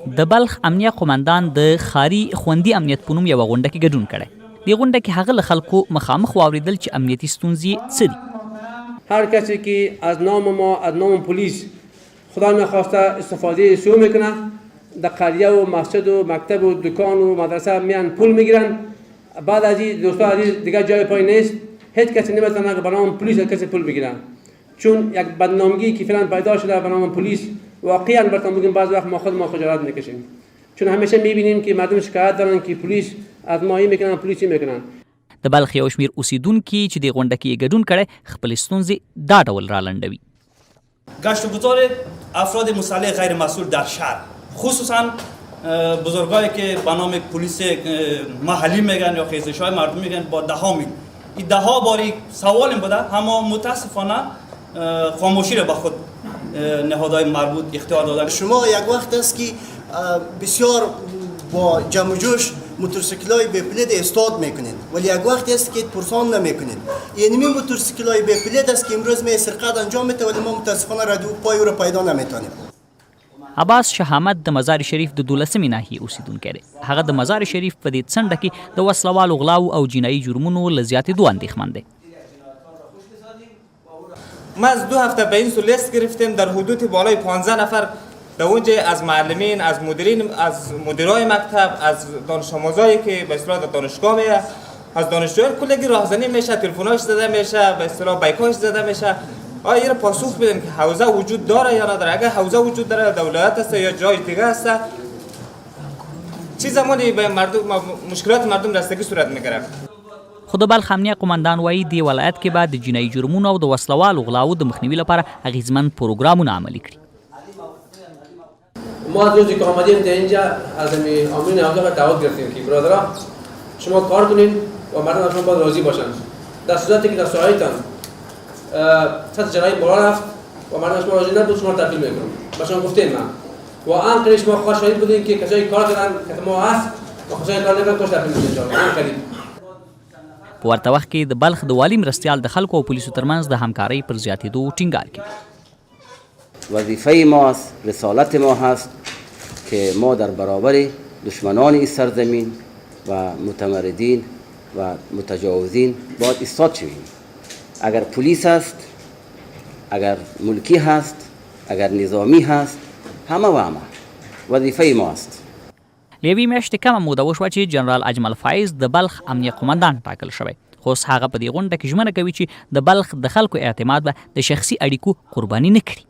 د بلخ امنیه قومندان د خاري خوندي امنیت په نوم یوه غونډه کې ګډون کړی. دې غونډه کې هغه له خلکو مخامخ واورېدل چې امنیتي ستونزې څه دي. هر کسی که از نام ما از نام پلیس خدا نخواسته استفاده سوء میکنه، در قریه و مسجد و مکتب و دکان و مدرسه میان پول میگیرن. بعد از این دوستا عزیز دیگه جای پای نیست، هیچ کسی نمیتونه که به نام پلیس کسی پول بگیرن، چون یک بدنامگی که فعلا پیدا شده به نام پلیس واقعا براتون بگیم بعض وقت ما خجالت میکشیم، چون همیشه میبینیم که مردم شکایت دارن که پلیس از ماهی میکنن پلیسی میکنن. د بلخ یو شمیر اوسیدونکي چې د غونډه کې ګډون کړی خپل ستونزې دا ډول رالنډوي. گشتگذار افراد مسلح غیر مسئول در شهر، خصوصا بزرگایی که به نام پلیس محلی میگن یا خیزش‌های مردم میگن، با ده ها باری سوال بوده، اما متاسفانه خاموشی را به خود نهادهای مربوط اختیار دادن. شما یک وقت است که بسیار با جمع و جوش موتورسیکلای به پلید استاد میکنید، ولی یک وقتی است که پرسان نمیکنید. یعنی این موتورسیکلای به پلید است که امروز می سرقت انجام میده، ولی ما متاسفانه رادیو پای او را پیدا نمیتونیم. عباس شهامت د مزار شریف د 12مې ناحیې اوسیدونکی دی. هغه د مزار شریف په دې څنډه کې د وسلوالو غلاو او جنایي جرمونو له زیاتېدو اندېښمن دی. ما از 2 هفته به این سو لیست گرفتیم، در حدود بالای 15 نفر در اونجا از معلمین، از مدیرین، از مدیرای مکتب، از دانش آموزایی که به اصطلاح در دانشگاه میه، از دانشجویان کلگی راهزنی میشه، تلفناش زده میشه، به اصطلاح بایکاش زده میشه. آیا این پاسخ بدین که حوزه وجود داره یا نداره؟ اگر حوزه وجود داره در ولایت است یا جای دیگه است، چه زمانی به مشکلات مردم رسیدگی صورت میگیره؟ خو د بلخ امنیه قومندان وایي دې ولایت کې به د جنایي جرمونو او د وسلوالو غلاو د مخنیوي لپاره اغیزمن پروګرامونه عملي کړي. ما از روزی که آمدیم در اینجا از آمرین حوزه دعوت گرفتیم که برادرها شما کار کنین و مردم شما باید راضی باشن. در صورتی که در ساحایتان سطح جنایی بالا رفت و مردم شما راضی نبود، شما رو تبدیل میکنم. به شما گفتیم من واقعا خیلی شما خوش شاهد بودین که کسایی کار کردن که ما هست و کسایی کار نکردن خوش تبدیل میشن انشاءالله. خیلی په ورته وخت کې د بلخ د والي مرستیال د خلکو او پولیسو ترمنځ د همکارۍ پر زیاتېدو ټینګار کوي. وظیفه ماست، رسالت ما هست که ما در برابر دشمنان این سرزمین و متمردین و متجاوزین باید ایستاد شویم. اگر پلیس هست، اگر ملکی هست، اگر نظامی هست، همه و همه وظیفه ماست. له یوې میاشتې کمه موده وشوه چې جنرال اجمل فایز د بلخ امنیه قومندان ټاکل شوی، خو اوس هغه په دې غونډه کې ژمنه کوي چې د بلخ د خلکو اعتماد به د شخصي اړیکو قرباني نه کړي.